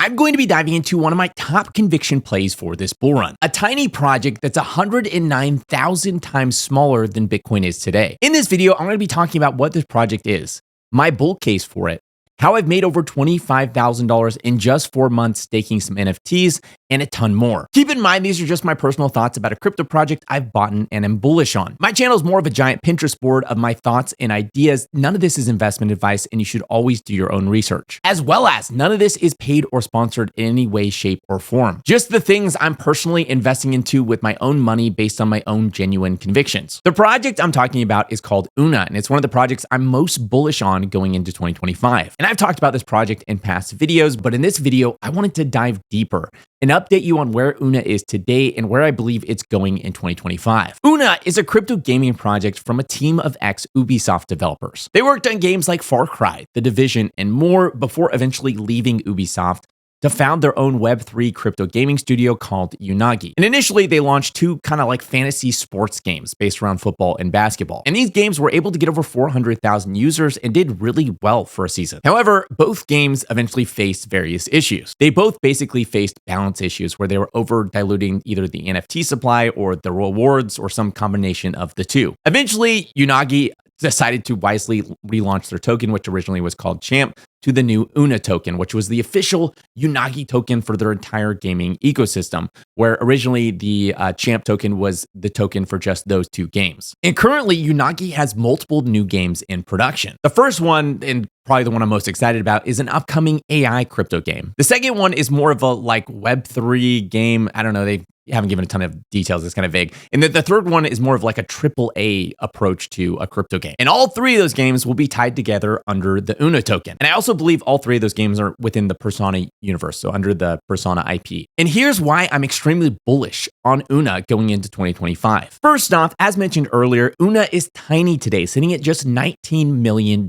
I'm going to be diving into one of my top conviction plays for this bull run, a tiny project that's 109,000 times smaller than Bitcoin is today. In this video, I'm going to be talking about what this project is, my bull case for it, how I've made over $25,000 in just 4 months staking some NFTs, and a ton more. Keep in mind, these are just my personal thoughts about a crypto project I've bought and am bullish on. My channel is more of a giant Pinterest board of my thoughts and ideas. None of this is investment advice, and you should always do your own research. As well as, none of this is paid or sponsored in any way, shape, or form. Just the things I'm personally investing into with my own money based on my own genuine convictions. The project I'm talking about is called Una, and it's one of the projects I'm most bullish on going into 2025. And I've talked about this project in past videos, but in this video, I wanted to dive deeper and update you on where Una is today and where I believe it's going in 2025. Una is a crypto gaming project from a team of ex-Ubisoft developers. They worked on games like Far Cry, The Division, and more before eventually leaving Ubisoft to found their own Web3 crypto gaming studio called Unagi. And initially, they launched two kind of like fantasy sports games based around football and basketball. And these games were able to get over 400,000 users and did really well for a season. However, both games eventually faced various issues. They both basically faced balance issues where they were over diluting either the NFT supply or the rewards or some combination of the two. Eventually, Unagi decided to wisely relaunch their token, which originally was called Champ, to the new Una token, which was the official Unagi token for their entire gaming ecosystem, where originally the Champ token was the token for just those two games. And currently, Unagi has multiple new games in production. The first one, and probably the one I'm most excited about, is an upcoming AI crypto game. The second one is more of a like Web3 game. I don't know, they haven't given a ton of details. It's kind of vague. And the third one is more of like a AAA approach to a crypto game. And all three of those games will be tied together under the Una token. And I also believe all three of those games are within the Persona universe, so under the Persona IP. And here's why I'm extremely bullish on Una going into 2025. First off, as mentioned earlier, Una is tiny today, sitting at just $19 million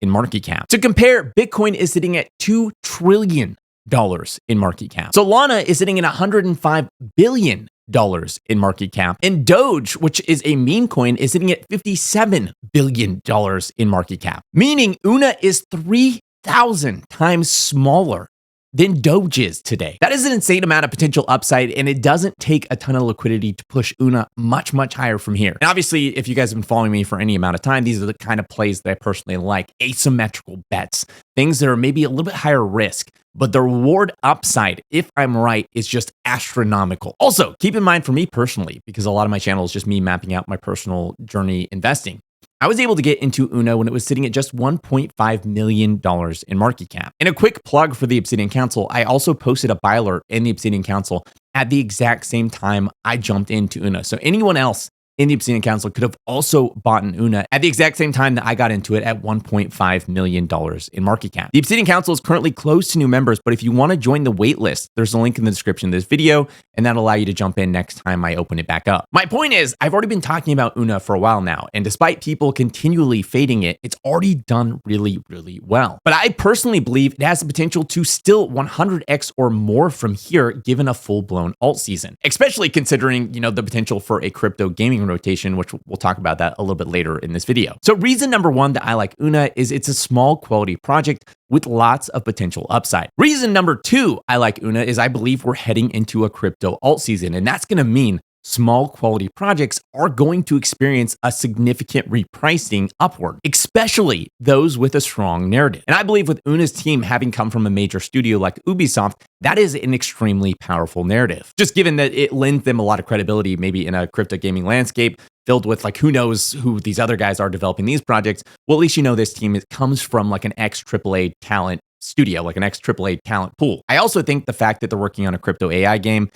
in market cap. To compare, Bitcoin is sitting at $2 trillion in market cap. Solana is sitting at $105 billion in market cap. And Doge, which is a meme coin, is sitting at $57 billion in market cap. Meaning Una is 3,000 times smaller than Doge is today. That is an insane amount of potential upside, and it doesn't take a ton of liquidity to push Una much, much higher from here. And obviously, if you guys have been following me for any amount of time, these are the kind of plays that I personally like. Asymmetrical bets, things that are maybe a little bit higher risk, but the reward upside, if I'm right, is just astronomical. Also, keep in mind for me personally, because a lot of my channel is just me mapping out my personal journey investing, I was able to get into Una when it was sitting at just $1.5 million in market cap. And a quick plug for the Obsidian Council, I also posted a buy alert in the Obsidian Council at the exact same time I jumped into Una. So anyone else in the Obsidian Council could have also bought an Una at the exact same time that I got into it at $1.5 million in market cap. The Obsidian Council is currently closed to new members, but if you want to join the waitlist, there's a link in the description of this video, and that'll allow you to jump in next time I open it back up. My point is, I've already been talking about Una for a while now, and despite people continually fading it, it's already done really, really well. But I personally believe it has the potential to still 100x or more from here, given a full-blown alt season, especially considering, the potential for a crypto gaming rotation, which we'll talk about that a little bit later in this video. So reason number one that I like Una is it's a small quality project with lots of potential upside. Reason number two I like Una is I believe we're heading into a crypto alt season, and that's going to mean small quality projects are going to experience a significant repricing upward, especially those with a strong narrative. And I believe with Una's team having come from a major studio like Ubisoft, that is an extremely powerful narrative, just given that it lends them a lot of credibility, maybe in a crypto gaming landscape filled with like, who knows who these other guys are developing these projects. Well, at least this team, it comes from like an ex-AAA talent studio, like an ex-AAA talent pool. I also think the fact that they're working on a crypto AI game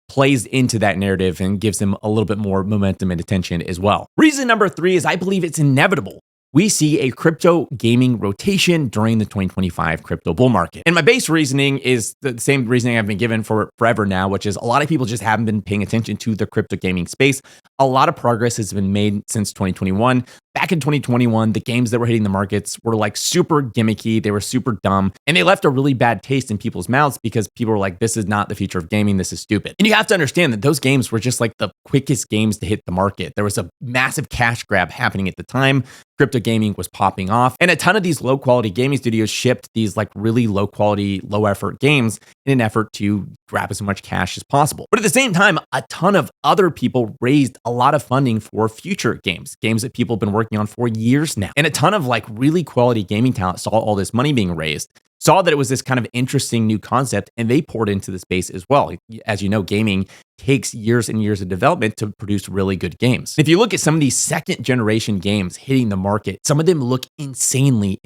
plays into that narrative and gives them a little bit more momentum and attention as well. Reason number three is I believe it's inevitable we see a crypto gaming rotation during the 2025 crypto bull market. And my base reasoning is the same reasoning I've been given for forever now, which is a lot of people just haven't been paying attention to the crypto gaming space. A lot of progress has been made since 2021. Back in 2021, the games that were hitting the markets were like super gimmicky. They were super dumb. And they left a really bad taste in people's mouths because people were like, this is not the future of gaming. This is stupid. And you have to understand that those games were just like the quickest games to hit the market. There was a massive cash grab happening at the time. crypto gaming was popping off. And a ton of these low quality gaming studios shipped these like really low quality, low effort games in an effort to grab as much cash as possible. But at the same time, a ton of other people raised a lot of funding for future games that people have been working on for years now. And a ton of like really quality gaming talent saw all this money being raised, saw that it was this kind of interesting new concept, and they poured into the space as well. As you know, gaming takes years and years of development to produce really good games. If you look at some of these second generation games hitting the market, some of them look insanely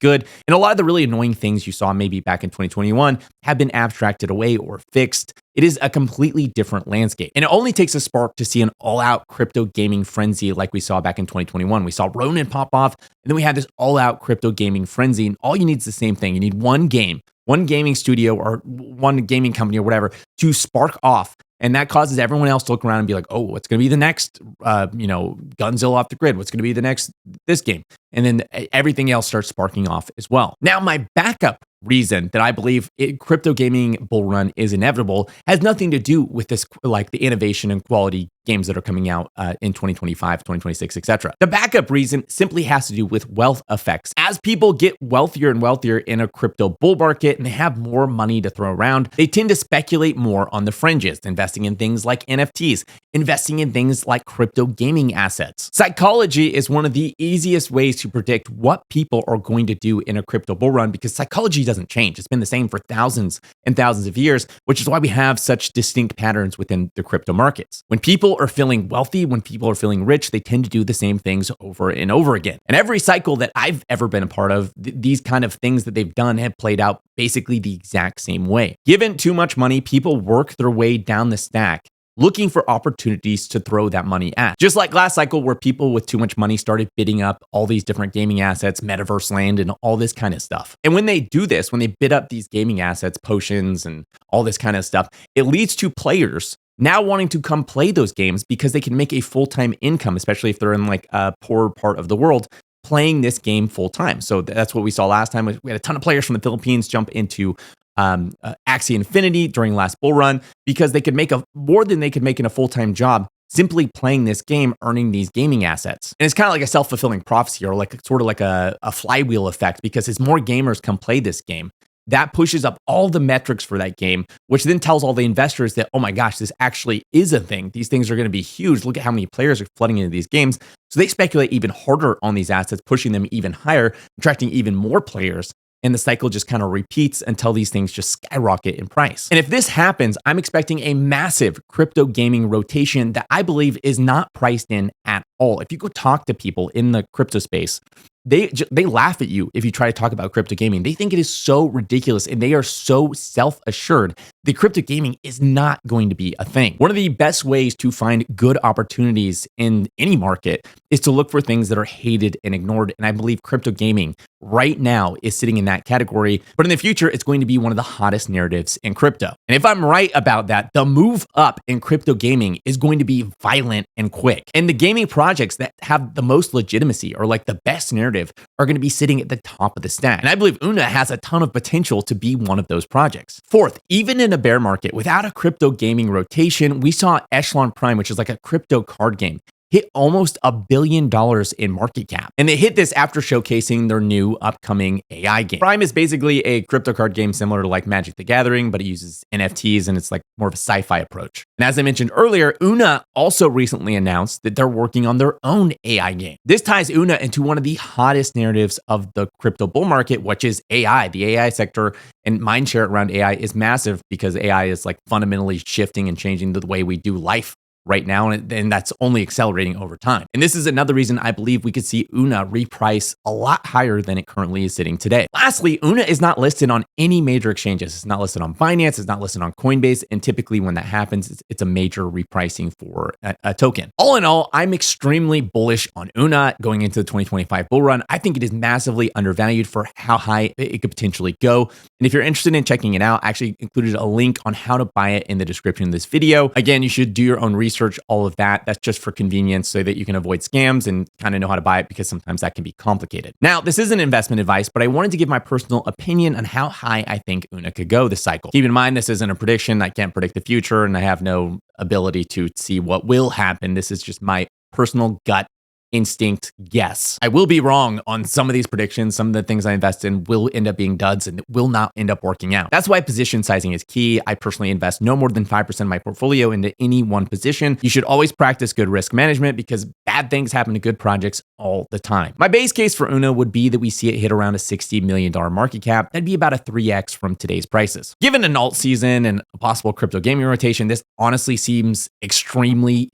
good. And a lot of the really annoying things you saw maybe back in 2021 have been abstracted away or fixed. It is a completely different landscape. And it only takes a spark to see an all-out crypto gaming frenzy like we saw back in 2021. We saw Ronin pop off, and then we had this all-out crypto gaming frenzy. And all you need is the same thing. You need one game, one gaming studio or one gaming company or whatever to spark off. And that causes everyone else to look around and be like, oh, what's going to be the next, Gunzilla off the grid? What's going to be the next, this game? And then everything else starts sparking off as well. Now, my backup reason that I believe crypto gaming bull run is inevitable has nothing to do with this, like the innovation and quality games that are coming out in 2025, 2026, etc. The backup reason simply has to do with wealth effects. As people get wealthier and wealthier in a crypto bull market and they have more money to throw around, they tend to speculate more on the fringes, investing in things like NFTs, investing in things like crypto gaming assets. Psychology is one of the easiest ways to predict what people are going to do in a crypto bull run because psychology doesn't change. It's been the same for thousands and thousands of years, which is why we have such distinct patterns within the crypto markets. When people are feeling wealthy, when people are feeling rich, they tend to do the same things over and over again. And every cycle that I've ever been a part of, these kind of things that they've done have played out basically the exact same way. Given too much money, people work their way down the stack, looking for opportunities to throw that money at. Just like last cycle where people with too much money started bidding up all these different gaming assets, metaverse land, and all this kind of stuff. And when they do this, when they bid up these gaming assets, potions, and all this kind of stuff, it leads to players now wanting to come play those games because they can make a full-time income, especially if they're in like a poor part of the world, playing this game full-time. So that's what we saw last time. We had a ton of players from the Philippines jump into Axie Infinity during last bull run because they could make more than they could make in a full-time job simply playing this game, earning these gaming assets. And it's kind of like a self-fulfilling prophecy or like sort of like a flywheel effect because as more gamers come play this game, that pushes up all the metrics for that game, which then tells all the investors that, oh my gosh, this actually is a thing. These things are going to be huge. Look at how many players are flooding into these games. So they speculate even harder on these assets, pushing them even higher, attracting even more players. And the cycle just kind of repeats until these things just skyrocket in price. And if this happens, I'm expecting a massive crypto gaming rotation that I believe is not priced in at all. If you go talk to people in the crypto space, they laugh at you if you try to talk about crypto gaming. They think it is so ridiculous and they are so self-assured that crypto gaming is not going to be a thing. One of the best ways to find good opportunities in any market is to look for things that are hated and ignored. And I believe crypto gaming right now is sitting in that category. But in the future, it's going to be one of the hottest narratives in crypto. And if I'm right about that, the move up in crypto gaming is going to be violent and quick. And the gaming projects that have the most legitimacy or like the best narrative are going to be sitting at the top of the stack. And I believe Una has a ton of potential to be one of those projects. Fourth, even in a bear market, without a crypto gaming rotation, we saw Echelon Prime, which is like a crypto card game, hit almost $1 billion in market cap. And they hit this after showcasing their new upcoming AI game. Prime is basically a crypto card game similar to like Magic the Gathering, but it uses NFTs and it's like more of a sci-fi approach. And as I mentioned earlier, Una also recently announced that they're working on their own AI game. This ties Una into one of the hottest narratives of the crypto bull market, which is AI. The AI sector and mindshare around AI is massive because AI is like fundamentally shifting and changing the way we do life right now, and that's only accelerating over time. And this is another reason I believe we could see Una reprice a lot higher than it currently is sitting today. Lastly, Una is not listed on any major exchanges. It's not listed on Binance, it's not listed on Coinbase, and typically when that happens, it's a major repricing for a token. All in all, I'm extremely bullish on Una going into the 2025 bull run. I think it is massively undervalued for how high it could potentially go. And if you're interested in checking it out, I actually included a link on how to buy it in the description of this video. Again, you should do your own research, all of that. That's just for convenience so that you can avoid scams and kind of know how to buy it because sometimes that can be complicated. Now, this isn't investment advice, but I wanted to give my personal opinion on how high I think Una could go this cycle. Keep in mind, this isn't a prediction. I can't predict the future and I have no ability to see what will happen. This is just my personal gut instinct guess. I will be wrong on some of these predictions. Some of the things I invest in will end up being duds and will not end up working out. That's why position sizing is key. I personally invest no more than 5% of my portfolio into any one position. You should always practice good risk management because bad things happen to good projects all the time. My base case for Una would be that we see it hit around a $60 million market cap. That'd be about a 3x from today's prices. Given an alt season and a possible crypto gaming rotation, this honestly seems extremely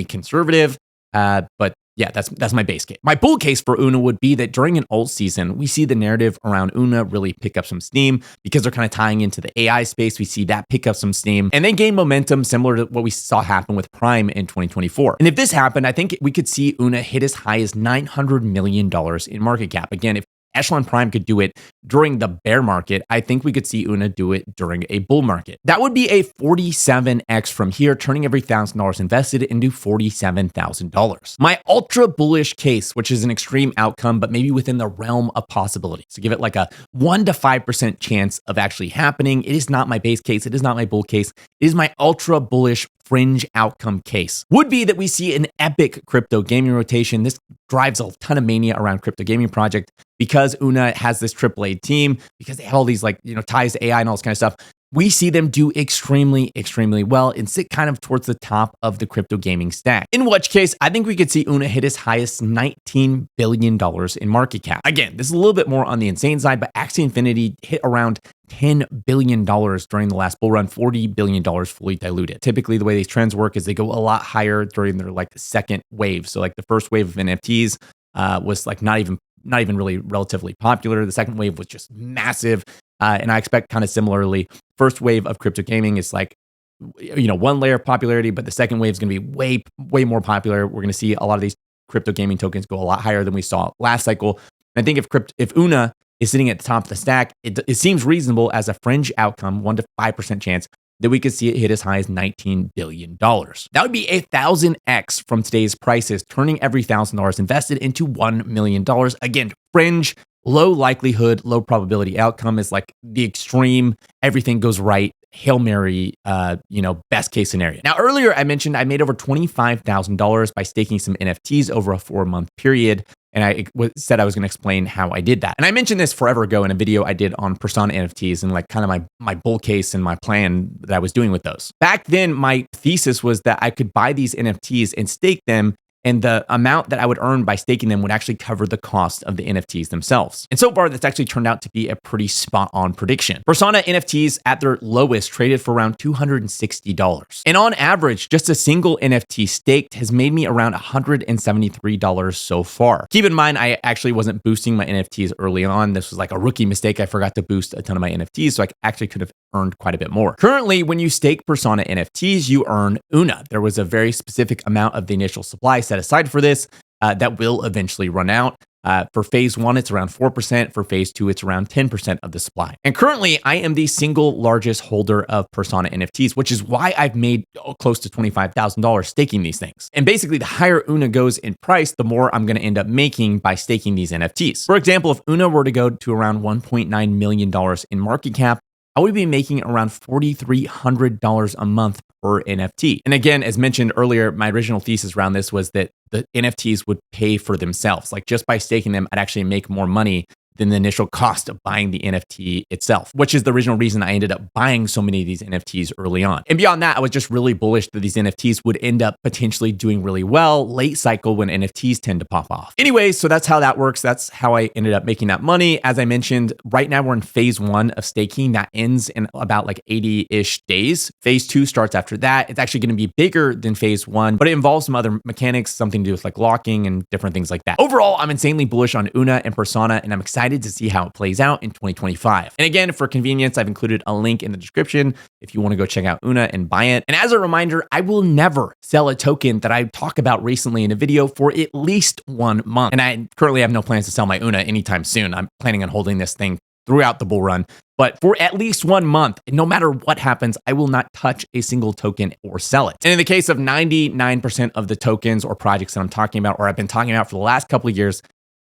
conservative. But yeah, that's my base case. My bull case for Una would be that during an alt season, we see the narrative around Una really pick up some steam because they're kind of tying into the AI space. We see that pick up some steam and then gain momentum similar to what we saw happen with Prime in 2024. And if this happened, I think we could see Una hit as high as $900 million in market cap. Again, if Echelon Prime could do it during the bear market, I think we could see Una do it during a bull market. That would be a 47x from here, turning every $1,000 invested into $47,000. My ultra bullish case, which is an extreme outcome, but maybe within the realm of possibility. So give it like a 1 to 5% chance of actually happening. It is not my base case. It is not my bull case. It is my ultra bullish fringe outcome case. Would be that we see an epic crypto gaming rotation. This drives a ton of mania around crypto gaming project because Una has this AAA team, because they have all these ties to AI and all this kind of stuff. We see them do extremely well and sit kind of towards the top of the crypto gaming stack. In which case, I think we could see Una hit as high as $19 billion in market cap. Again, this is a little bit more on the insane side, but Axie Infinity hit around $10 billion during the last bull run, $40 billion fully diluted. Typically, the way these trends work is they go a lot higher during their second wave. So the first wave of NFTs was not even really relatively popular. The second wave was just massive. And I expect kind of similarly, first wave of crypto gaming is one layer of popularity, but the second wave is going to be way more popular. We're going to see a lot of these crypto gaming tokens go a lot higher than we saw last cycle. And I think if Una is sitting at the top of the stack, it seems reasonable as a fringe outcome, 1 to 5% chance that we could see it hit as high as $19 billion. That would be 1,000x from today's prices, turning every $1,000 invested into $1 million. Again, fringe, low likelihood, low probability outcome is like the extreme, everything goes right, Hail Mary, best case scenario. Now, earlier I mentioned I made over $25,000 by staking some NFTs over a 4-month period. And I said I was going to explain how I did that. And I mentioned this forever ago in a video I did on Persona NFTs and kind of my bull case and my plan that I was doing with those. Back then, my thesis was that I could buy these NFTs and stake them, and the amount that I would earn by staking them would actually cover the cost of the NFTs themselves. And so far, that's actually turned out to be a pretty spot-on prediction. Persona NFTs at their lowest traded for around $260. And on average, just a single NFT staked has made me around $173 so far. Keep in mind, I actually wasn't boosting my NFTs early on. This was like a rookie mistake. I forgot to boost a ton of my NFTs, so I actually could have earned quite a bit more. Currently, when you stake Persona NFTs, you earn Una. There was a very specific amount of the initial supply set aside for this that will eventually run out. For phase 1, it's around 4%. For phase 2, it's around 10% of the supply. And currently, I am the single largest holder of Persona NFTs, which is why I've made close to $25,000 staking these things. And basically, the higher Una goes in price, the more I'm going to end up making by staking these NFTs. For example, if Una were to go to around $1.9 million in market cap, I would be making around $4,300 a month per NFT. And again, as mentioned earlier, my original thesis around this was that the NFTs would pay for themselves. Just by staking them, I'd actually make more money than the initial cost of buying the NFT itself, which is the original reason I ended up buying so many of these NFTs early on. And beyond that, I was just really bullish that these NFTs would end up potentially doing really well late cycle when NFTs tend to pop off. Anyway, so that's how that works. That's how I ended up making that money. As I mentioned, right now we're in phase 1 of staking. That ends in about 80-ish days. Phase 2 starts after that. It's actually going to be bigger than phase 1, but it involves some other mechanics, something to do with locking and different things like that. Overall, I'm insanely bullish on Una and Persona, and I'm excited to see how it plays out in 2025. And again, for convenience, I've included a link in the description if you want to go check out Una and buy it. And as a reminder, I will never sell a token that I talk about recently in a video for at least 1 month. And I currently have no plans to sell my Una anytime soon. I'm planning on holding this thing throughout the bull run. But for at least 1 month, no matter what happens, I will not touch a single token or sell it. And in the case of 99% of the tokens or projects that I'm talking about, or I've been talking about for the last couple of years,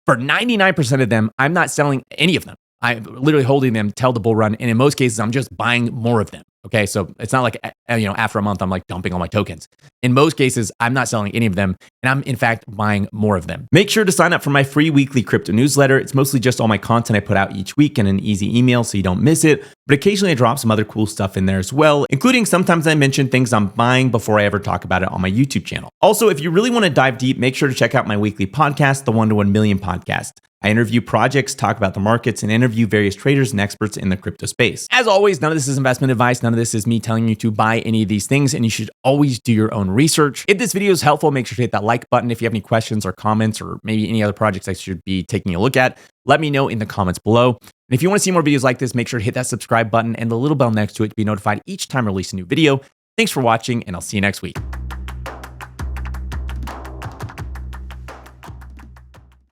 for 99% of them, I'm not selling any of them. I'm literally holding them till the bull run. And in most cases, I'm just buying more of them. Okay, so it's not like after a month I'm like dumping all my tokens. In most cases, I'm not selling any of them, and I'm in fact buying more of them. Make sure to sign up for my free weekly crypto newsletter. It's mostly just all my content I put out each week in an easy email so you don't miss it, but occasionally I drop some other cool stuff in there as well, including sometimes I mention things I'm buying before I ever talk about it on my YouTube channel. Also, if you really want to dive deep, make sure to check out my weekly podcast, the 1 to 1 Million podcast. I interview projects, talk about the markets, and interview various traders and experts in the crypto space. As always, none of this is investment advice. None of this is me telling you to buy any of these things, and you should always do your own research. If this video is helpful, make sure to hit that like button. If you have any questions or comments or maybe any other projects I should be taking a look at, let me know in the comments below. And if you want to see more videos like this, make sure to hit that subscribe button and the little bell next to it to be notified each time I release a new video. Thanks for watching, and I'll see you next week.